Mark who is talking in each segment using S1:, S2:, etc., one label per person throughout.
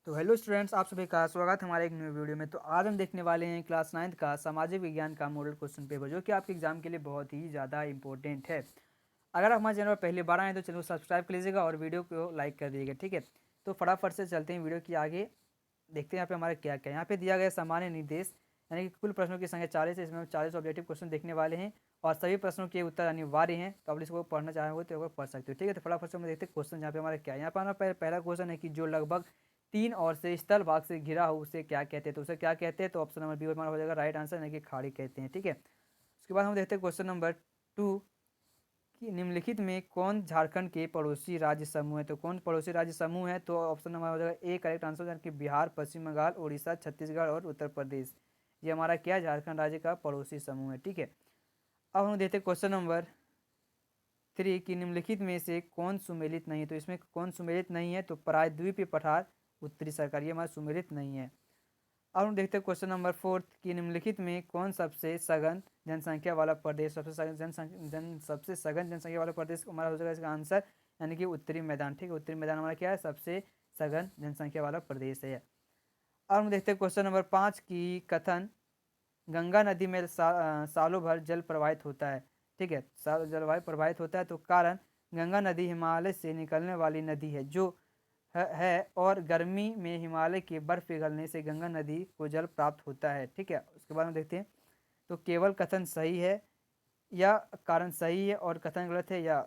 S1: तो hello students, आप सभी का स्वागत है हमारे एक न्यू वीडियो में। तो आज हम देखने वाले हैं क्लास 9th का सामाजिक विज्ञान का मॉडल क्वेश्चन पेपर, जो कि आपके एग्जाम के लिए बहुत ही ज़्यादा इंपॉर्टेंट है। अगर आप हमारे चैनल पर पहली बार आए तो चैनल को सब्सक्राइब कर लीजिएगा और वीडियो को लाइक कर दीजिएगा, ठीक है। तो फटाफट से चलते हैं वीडियो की आगे, देखते हैं यहाँ पे हमारे क्या क्या। यहाँ पे दिया गया सामान्य निर्देश, यानी कि कुल प्रश्नों की संख्या 40 है। इसमें हम 40 ऑब्जेक्टिव क्वेश्चन देखने वाले हैं और सभी प्रश्नों के उत्तर अनिवार्य हैं। तो आप इसको पढ़ना चाहेंगे तो एक पढ़ सकते हो, ठीक है। तो फटाफट से हम देखते हैं क्वेश्चन यहाँ पे हमारा क्या है। यहाँ पर हमारा पहला क्वेश्चन है कि जो लगभग 3 ओर से स्थल भाग से घिरा हो उसे क्या कहते हैं। तो उसे क्या कहते हैं, तो ऑप्शन नंबर बी हमारा हो जाएगा राइट आंसर, यानी कि खाड़ी कहते हैं, ठीक है। उसके बाद हम देखते हैं क्वेश्चन नंबर 2 कि निम्नलिखित में कौन झारखंड के पड़ोसी राज्य समूह है। तो कौन पड़ोसी राज्य समूह है, तो ऑप्शन नंबर हो जाएगा ए करेक्ट आंसर, यानी कि बिहार, पश्चिम बंगाल, उड़ीसा, छत्तीसगढ़ और उत्तर प्रदेश। ये हमारा क्या है, झारखंड राज्य का पड़ोसी समूह है, ठीक है। अब हम देखते हैं क्वेश्चन नंबर 3 कि निम्नलिखित में से कौन सुमेलित नहीं है। तो इसमें कौन सुमेलित नहीं है, तो प्रायद्वीपीय पठार, उत्तरी सरकार, ये हमारा सुमेलित नहीं है। अब हम देखते हैं क्वेश्चन नंबर 4 कि निम्नलिखित में कौन सबसे सघन जनसंख्या वाला प्रदेश, सबसे सघन जनसंख्या वाला प्रदेश हमारा हो जाएगा इसका आंसर, यानी कि उत्तरी मैदान, ठीक है। उत्तरी मैदान हमारा क्या है, सबसे सघन जनसंख्या वाला प्रदेश है। अब हम देखते हैं क्वेश्चन नंबर 5 की कथन गंगा नदी में सालों भर जल प्रवाहित होता है, ठीक है। जलवायु प्रवाहित होता है, तो कारण गंगा नदी हिमालय से निकलने वाली नदी है जो है और गर्मी में हिमालय के बर्फ पिघलने से गंगा नदी को जल प्राप्त होता है, ठीक है। उसके बाद हम देखते हैं तो केवल कथन सही है या कारण सही है और कथन गलत है, या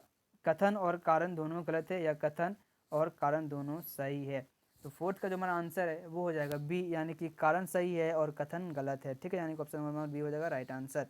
S1: कथन और कारण दोनों गलत है, या कथन और कारण दोनों सही है। तो फोर्थ का जो हमारा आंसर है वो हो जाएगा बी, यानी कि कारण सही है और कथन गलत है, ठीक है। यानी कि ऑप्शन नंबर बी हो जाएगा राइट आंसर।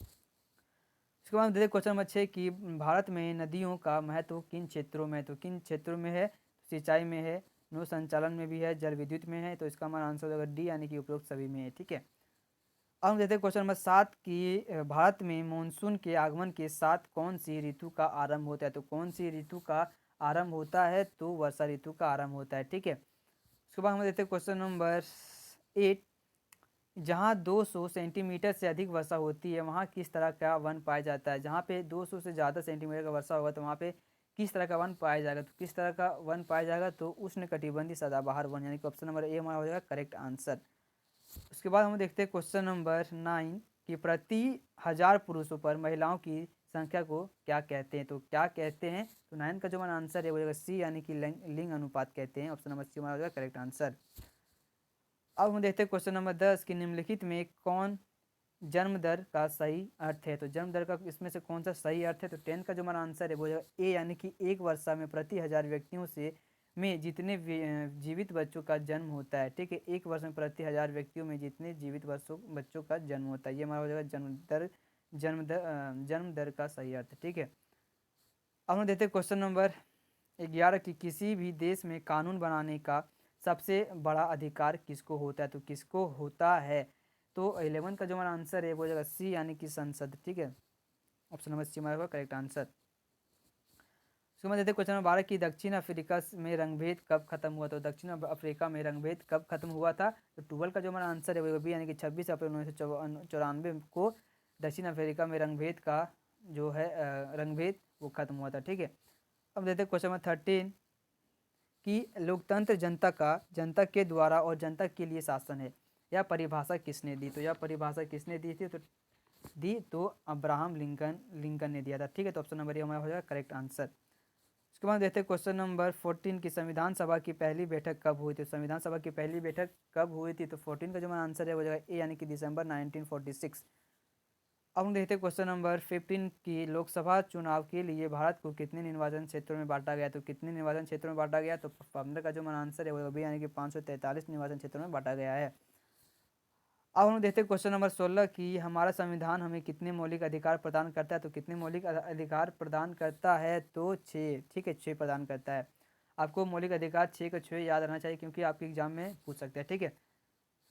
S1: उसके बाद देखते क्वेश्चन नंबर 6 कि भारत में नदियों का महत्व किन क्षेत्रों में, तो किन क्षेत्रों में है, सिंचाई में है, नौ संचालन में भी है, जल विद्युत में है। तो इसका हमारा आंसर हो जाएगा डी, यानी कि उपरोक्त सभी में है, ठीक है। अब हम देखते हैं क्वेश्चन नंबर 7 कि भारत में मानसून के आगमन के साथ कौन सी ऋतु का आरंभ होता है। तो कौन सी ऋतु का आरंभ होता है, तो वर्षा ऋतु का आरंभ होता है, ठीक है। उसके बाद हम देखते हैं क्वेश्चन नंबर 8, जहाँ 200 सेंटीमीटर से अधिक वर्षा होती है वहाँ किस तरह का वन पाया जाता है। जहाँ पे 200 से ज़्यादा सेंटीमीटर का वर्षा होगा तो वहाँ पे किस तरह का वन पाया जाएगा। तो किस तरह का वन पाया जाएगा, तो उष्णकटिबंधीय सदाबहार वन, यानी कि ऑप्शन नंबर ए हमारा हो जाएगा करेक्ट आंसर। उसके बाद हम देखते हैं क्वेश्चन नंबर 9 कि प्रति 1000 पुरुषों पर महिलाओं की संख्या को क्या कहते हैं। तो क्या कहते हैं, तो 9 का जो हमारा आंसर है वो जाएगा सी, यानी कि लिंग अनुपात कहते हैं। ऑप्शन नंबर सी हमारा हो जाएगा करेक्ट आंसर। अब हम देखते हैं क्वेश्चन नंबर 10 कि निम्नलिखित में कौन जन्म दर का सही अर्थ है। तो जन्म दर का इसमें से कौन सा सही अर्थ है, तो 10 का जो हमारा आंसर है वो ए, यानी कि एक वर्षा में प्रति 1000 व्यक्तियों से में जितने जीवित बच्चों का जन्म होता है, ठीक है। एक वर्ष में प्रति 1000 व्यक्तियों में जितने जीवित बच्चों का जन्म होता है, ये हमारा हो जाएगा जन्म दर का सही अर्थ, ठीक है। अब हम देखते हैं क्वेश्चन नंबर 11 कि किसी भी देश में कानून बनाने का सबसे बड़ा अधिकार किसको होता है। तो किसको होता है, तो 11 का जो हमारा आंसर है वो हो जाएगा सी, यानी कि संसद, ठीक है। ऑप्शन नंबर सी हमारा करेक्ट आंसर। उसके बाद देखते हैं क्वेश्चन नंबर 12 की दक्षिण अफ्रीका में रंगभेद कब खत्म हुआ। तो दक्षिण अफ्रीका में रंगभेद कब खत्म हुआ था, तो 12 का जो हमारा आंसर है वो भी, यानी कि 26 अप्रैल 1994 को दक्षिण अफ्रीका में रंगभेद का जो है रंगभेद वो खत्म हुआ था, ठीक है। अब देखते हैं क्वेश्चन नंबर 13 कि लोकतंत्र जनता के द्वारा और जनता के लिए शासन है। यह परिभाषा किसने दी, तो यह परिभाषा किसने दी थी, तो अब्राहम लिंकन ने दिया था, ठीक है। तो ऑप्शन नंबर ए हमारा हो जाएगा करेक्ट आंसर। उसके बाद देखते हैं क्वेश्चन नंबर 14 की संविधान सभा की पहली बैठक कब हुई थी। संविधान सभा की पहली बैठक कब हुई थी, तो 14 का जो हमारा आंसर है वो जाएगा ए, यानी कि दिसंबर 1946। अब हम देखते हैं क्वेश्चन नंबर 15 की लोकसभा चुनाव के लिए भारत को कितने निर्वाचन क्षेत्रों में बांटा गया। तो कितने निर्वाचन क्षेत्रों में बांटा गया, तो 15 का जो हमारा आंसर है वो भी, यानी कि 543 निर्वाचन क्षेत्रों में बांटा गया है। अब हम देखते हैं क्वेश्चन नंबर 16 कि हमारा संविधान हमें कितने मौलिक अधिकार प्रदान करता है। तो कितने मौलिक अधिकार प्रदान करता है, तो 6, ठीक है, 6 प्रदान करता है। आपको मौलिक अधिकार 6 का 6 याद रहना चाहिए क्योंकि आपके एग्जाम में पूछ सकते हैं, ठीक है।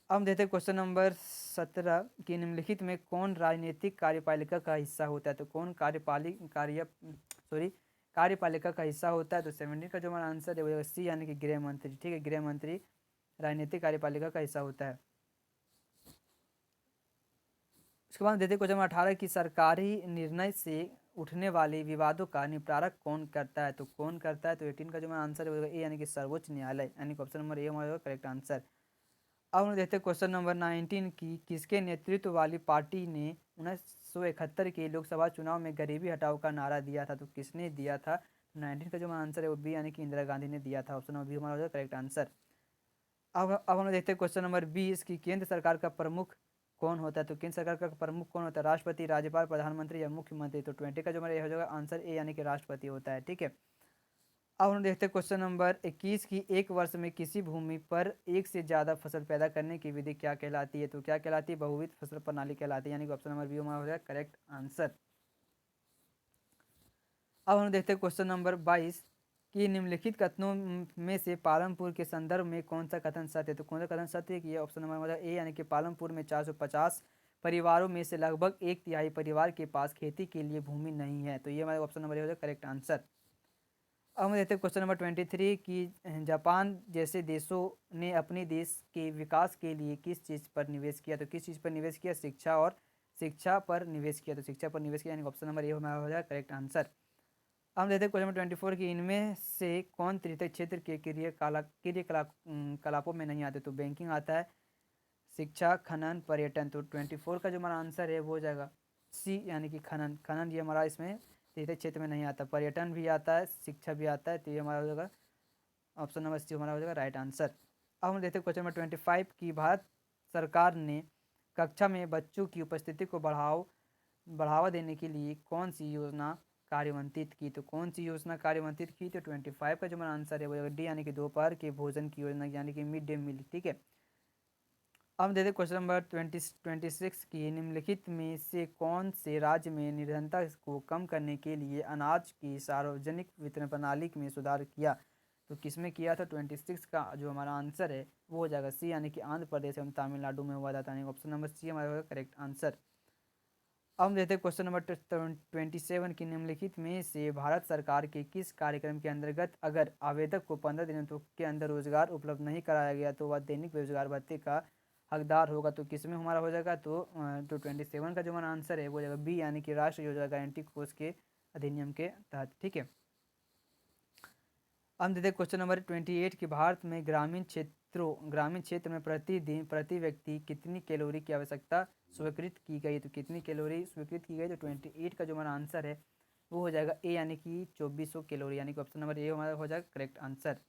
S1: अब हम देखते हैं क्वेश्चन नंबर 17 कि निम्नलिखित में कौन राजनीतिक कार्यपालिका का हिस्सा होता है। तो कौन कार्यपालिका का हिस्सा होता है, तो 17 का जो हमारा आंसर है वो सी, यानी कि गृह मंत्री, ठीक है। गृह मंत्री राजनीतिक कार्यपालिका का हिस्सा होता है। उसके बाद देते क्वेश्चन नंबर 18 की सरकारी निर्णय से उठने वाले विवादों का निपटारा कौन करता है? तो कौन करता है? तो 18 का जो हमारा आंसर है ए यानी कि सर्वोच्च न्यायालय, यानी कि ऑप्शन नंबर ए हमारा करेक्ट आंसर। अब हम देखते हैं क्वेश्चन नंबर 19 की किसके नेतृत्व वाली पार्टी ने 1971 के लोकसभा चुनाव में गरीबी हटाओ का नारा दिया था? तो किसने दिया था? 19 का जो हमारा आंसर है वो बी यानी कि इंदिरा गांधी ने दिया था। ऑप्शन नंबर बी हमारा हो जाएगा करेक्ट आंसर। अब हम देखते हैं क्वेश्चन नंबर 20 की केंद्र सरकार का प्रमुख कौन होता है? तो केंद्र सरकार का प्रमुख कौन होता है? राष्ट्रपति, राज्यपाल, प्रधानमंत्री या मुख्यमंत्री? तो 20 का जो हमारा ये हो जाएगा आंसर ए यानी कि राष्ट्रपति होता है। ठीक है। अब हम देखते हैं क्वेश्चन नंबर 21 की एक वर्ष में किसी भूमि पर एक से ज़्यादा फसल पैदा करने की विधि क्या कहलाती है? तो क्या कहलाती है? बहुविध फसल प्रणाली कहलाती है, यानी कि ऑप्शन नंबर बी हमारा हो जाएगा करेक्ट आंसर। अब हम देखते हैं क्वेश्चन नंबर 22 कि निम्नलिखित कथनों में से पालमपुर के संदर्भ में कौन सा कथन सत्य है? तो कौन सा कथन सत्य है? कि ये ऑप्शन नंबर हमारा ए यानी कि पालमपुर में 450 परिवारों में से लगभग एक तिहाई परिवार के पास खेती के लिए भूमि नहीं है। तो ये हमारा ऑप्शन नंबर ए हो जाएगा करेक्ट आंसर। अब हम देखते हैं क्वेश्चन नंबर 23 की जापान जैसे देशों ने अपने देश के विकास के लिए किस चीज़ पर निवेश किया? तो किस चीज़ पर निवेश किया? शिक्षा पर निवेश किया। तो शिक्षा पर निवेश किया, यानी ऑप्शन नंबर ए हमारा हो जाएगा करेक्ट आंसर। हम देखते हैं क्वेश्चन नंबर 24 की इनमें से कौन तृतीय क्षेत्र के क्रियाकलापों में नहीं आते? तो बैंकिंग आता है, शिक्षा, खनन, पर्यटन। तो 24 का जो हमारा आंसर है वो हो जाएगा सी यानी कि खनन। खनन ये हमारा इसमें तृतीय क्षेत्र में नहीं आता। पर्यटन भी आता है, शिक्षा भी आता है, तो ये हमारा हो जाएगा ऑप्शन नंबर सी हमारा हो जाएगा राइट आंसर। अब हम देखते हैं क्वेश्चन नंबर 25 की भारत सरकार ने कक्षा में बच्चों की उपस्थिति को बढ़ावा देने के लिए कौन सी योजना कार्यान्वित की? तो कौन सी योजना कार्यान्वित की? तो 25 का जो हमारा आंसर है वो डी यानी कि दोपहर के भोजन की योजना, यानी कि मिड डे मील। ठीक है। अब देते क्वेश्चन नंबर 26 की निम्नलिखित में से कौन से राज्य में निर्धनता को कम करने के लिए अनाज की सार्वजनिक वितरण प्रणाली में सुधार किया? तो किसमें किया था? 26 का जो हमारा आंसर है वो हो जाएगा सी यानी कि आंध्र प्रदेश एवं तमिलनाडु में हुआ था। ऑप्शन नंबर सी हमारा होगा करेक्ट आंसर। अब हम देखते हैं क्वेश्चन नंबर 27 की निम्नलिखित में से भारत सरकार के किस कार्यक्रम के अंतर्गत अगर आवेदक को 15 दिनों के अंदर रोजगार उपलब्ध नहीं कराया गया तो वह दैनिक बेरोजगार भत्ते का हकदार होगा? तो किसमें हमारा हो जाएगा? तो 27 का जो हमारा आंसर है वो हो जाएगा बी यानी कि राष्ट्रीय योजना गारंटी कोष के अधिनियम के तहत। ठीक है। हम देते क्वेश्चन नंबर 28 कि भारत में ग्रामीण क्षेत्र में प्रतिदिन प्रति व्यक्ति कितनी कैलोरी की आवश्यकता स्वीकृत की गई? तो कितनी कैलोरी स्वीकृत की गई? तो 28 का जो हमारा आंसर है वो हो जाएगा ए यानी कि 2400 कैलोरी, यानी कि ऑप्शन नंबर ए हमारा हो जाएगा करेक्ट आंसर।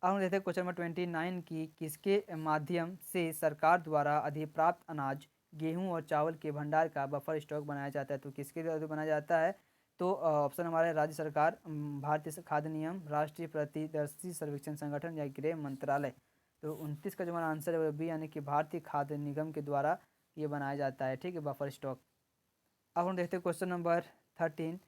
S1: अब हम देखते हैं क्वेश्चन नंबर 29 की किसके माध्यम से सरकार द्वारा अधिप्राप्त अनाज, गेहूं और चावल के भंडार का बफर स्टॉक बनाया जाता है? तो किसके द्वारा बनाया जाता है? तो ऑप्शन हमारा है राज्य सरकार, भारतीय खाद्य नियम, राष्ट्रीय प्रतिदर्शी सर्वेक्षण संगठन या गृह मंत्रालय। तो 29 का जो हमारा आंसर है वो बी यानी कि भारतीय खाद्य निगम के द्वारा ये बनाया जाता है। ठीक है, बफर स्टॉक। अब हम देखते हैं क्वेश्चन नंबर 13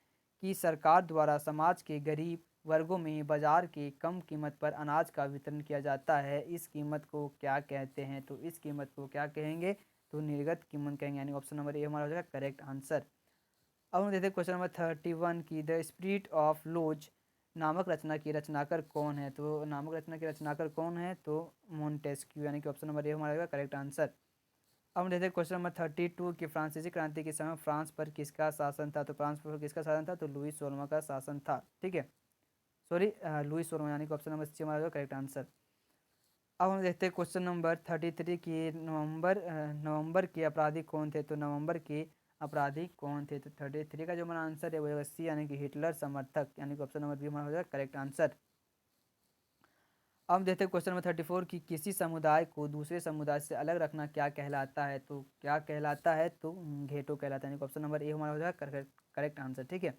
S1: कि सरकार द्वारा समाज के गरीब वर्गों में बाजार के कम कीमत पर अनाज का वितरण किया जाता है, इस कीमत को क्या कहते हैं? तो इस कीमत को क्या कहेंगे? तो निर्गत कीमत कहेंगे, यानी ऑप्शन नंबर ए हमारा हो जाएगा करेक्ट आंसर। अब हम देखते हैं क्वेश्चन नंबर 31 की द स्पिरिट ऑफ लोज नामक रचना की रचनाकार कौन है? तो नामक रचना की रचनाकार कौन है? तो मोंटेस्क्यू, यानी कि ऑप्शन नंबर ए हमारा होगा करेक्ट आंसर। अब हम देखते हैं क्वेश्चन नंबर 32 की फ्रांसीसी क्रांति के समय फ्रांस पर किसका शासन था? तो फ्रांस पर किसका शासन था? तो लुईस 16वां का शासन था। ठीक है, सॉरी, लुईस 16वां, यानी कि ऑप्शन नंबर सी हमारा होगा करेक्ट आंसर। अब हम देखते हैं क्वेश्चन नंबर 33 की नवंबर के अपराधी कौन थे? तो नवंबर के अपराधी कौन थे? तो 33 का जो हमारा आंसर है वो होगा सी यानी कि हिटलर समर्थक, यानी कि ऑप्शन नंबर बी हमारा हो जाएगा करेक्ट आंसर। अब हम देखते हैं क्वेश्चन नंबर 34 की किसी समुदाय को दूसरे समुदाय से अलग रखना क्या कहलाता है? तो क्या कहलाता है? तो घेटो कहलाता है, यानी कि ऑप्शन नंबर ए हमारा हो जाएगा करेक्ट आंसर। ठीक है।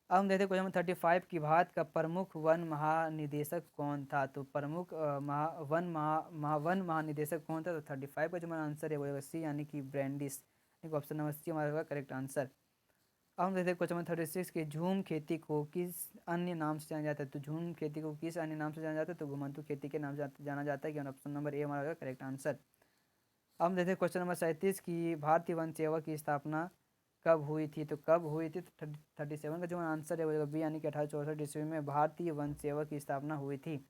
S1: अब हम देखते हैं क्वेश्चन नंबर 35 की भारत का प्रमुख वन महानिदेशक कौन था? तो प्रमुख वन महानिदेशक कौन था? तो 35 का जो हमारा आंसर है वो होगा सी यानी कि ब्रांडिस, यानी कि ऑप्शन नंबर सी हमारा होगा करेक्ट आंसर। अब हम देखते हैं क्वेश्चन नंबर 36 के झूम खेती को किस अन्य नाम से जाना जाता है? तो झूम खेती को किस अन्य नाम से जाना जाता है? तो घुमंतु खेती के नाम से जाना जाता है, कि ऑप्शन नंबर ए हमारा होगा करेक्ट आंसर। अब हम देखते हैं क्वेश्चन नंबर 37 की भारतीय वन सेवा की स्थापना कब हुई थी? तो कब हुई थी? तो 37 का जो आंसर है वो बी यानी कि 1864 ईस्वी में भारतीय वन सेवा की स्थापना हुई थी।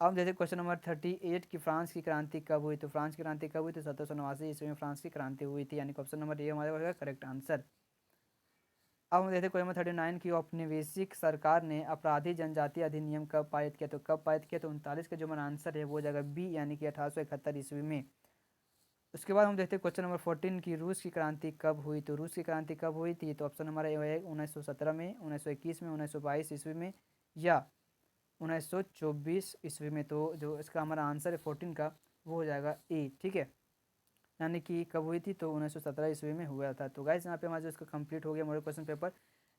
S1: अब हम देखते हैं क्वेश्चन नंबर 38 की फ्रांस की क्रांति कब हुई? तो फ्रांस की क्रांति कब हुई? तो 1789 ईस्वी में फ्रांस की क्रांति हुई थी, यानी कि ऑप्शन नंबर ए हमारे होगा करेक्ट आंसर। अब हम देखते हैं क्वेश्चन नंबर 39 की औपनिवेशिक सरकार ने अपराधी जनजाति अधिनियम कब पारित किया। तो कब पारित किया, तो 39 का जो हमारा आंसर है वो हो जाएगा बी, यानी कि 1871 ईस्वी में। उसके बाद हम देखते हैं क्वेश्चन नंबर 14 की रूस की क्रांति कब हुई। तो रूस की क्रांति कब हुई थी, तो ऑप्शन हमारा ये है 1917 में, 1921 में, 1922 ईस्वी में, या 1924 ईस्वी में। तो जो इसका हमारा आंसर है 14 का वो हो जाएगा ए, ठीक है। यानी कि कब हुई थी, तो 1917 ईस्वी में हुआ था। तो गाइस यहाँ पे हमारा जो इसका कंप्लीट हो गया model question paper.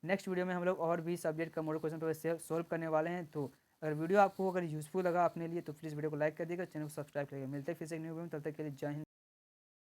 S1: Next video में हम लोग और भी सब्जेक्ट का मॉडल क्वेश्चन पेपर सोल्व करने वाले हैं। तो अगर वीडियो आपको अगर यूजफुल लगा अपने लिए तो प्लीज़ वीडियो को लाइक कर दीजिएगा, चैनल को सब्सक्राइब करिएगा। मिलते हैं फिर से एक न्यू वीडियो में, तब तक के लिए जय हिंद।